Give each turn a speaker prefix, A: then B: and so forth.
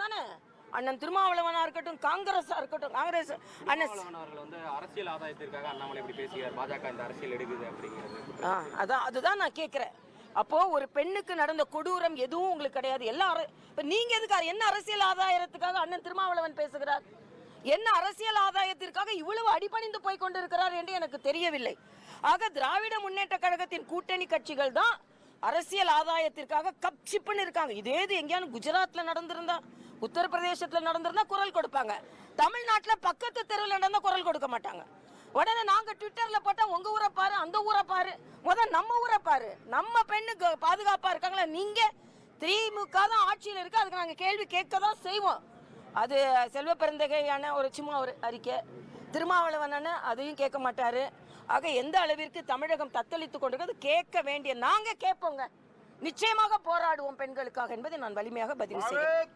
A: தானே. அண்ணன் திருமாவளவனா இருக்கட்டும், காங்கிரஸா இருக்கட்டும், காங்கிரஸ் அண்ணன்
B: அவர்கள் வந்து அரசியல் ஆதாயத்திற்காக அண்ணாமலை இப்படி பேசுகிறார், பாஜக இந்த அரசியல் எடுக்குது அப்படிங்கிறது.
A: அதுதான் நான் கேட்கிறேன். அப்போ ஒரு பெண்ணுக்கு நடந்த கொடூரம் எதுவும் உங்களுக்கு கிடையாது. எல்லாரும் இப்ப நீங்க எதுக்காக என்ன அரசியல் ஆதாயத்துக்காக அண்ணன் திருமாவளவன் பேசுகிறார்? என்ன அரசியல் ஆதாயத்திற்காக இவ்வளவு அடிபணிந்து போய் கொண்டிருக்கிறார் என்று எனக்கு தெரியவில்லை. ஆக திராவிட முன்னேற்ற கழகத்தின் கூட்டணி கட்சிகள் தான் அரசியல் ஆதாயத்திற்காக கப்சிப்புன்னு இருக்காங்க. இதே இது எங்கேயாவது குஜராத்ல நடந்திருந்தா, உத்தரப்பிரதேசத்துல நடந்திருந்தா குரல் கொடுப்பாங்க. தமிழ்நாட்டுல பக்கத்து தெருவில் நடந்தா குரல் கொடுக்க மாட்டாங்க. உடனே நாங்க ட்விட்டர்ல போட்டா உங்க ஊரை பாரு, அந்த ஊரை பாரு, நம்ம ஊரை பாரு, நம்ம பெண்ணுக்கு பாதுகாப்பா இருக்காங்களா? நீங்க திமுக தான் ஆட்சியில் இருக்கு, அதுக்கு நாங்க கேள்வி கேட்க தான் செய்வோம். அது செல்வ பெருந்தகையான ஒரு சும்மா ஒரு அறிக்கை, திருமாவளவன் அதையும் கேட்க மாட்டாரு. ஆக எந்த அளவிற்கு தமிழகம் தத்தளித்து கொண்டிருக்கிறது கேட்க வேண்டிய நாங்க கேட்போங்க. நிச்சயமாக போராடுவோம் பெண்களுக்காக என்பதை நான் வலிமையாக பதிவு செய்கிறேன்.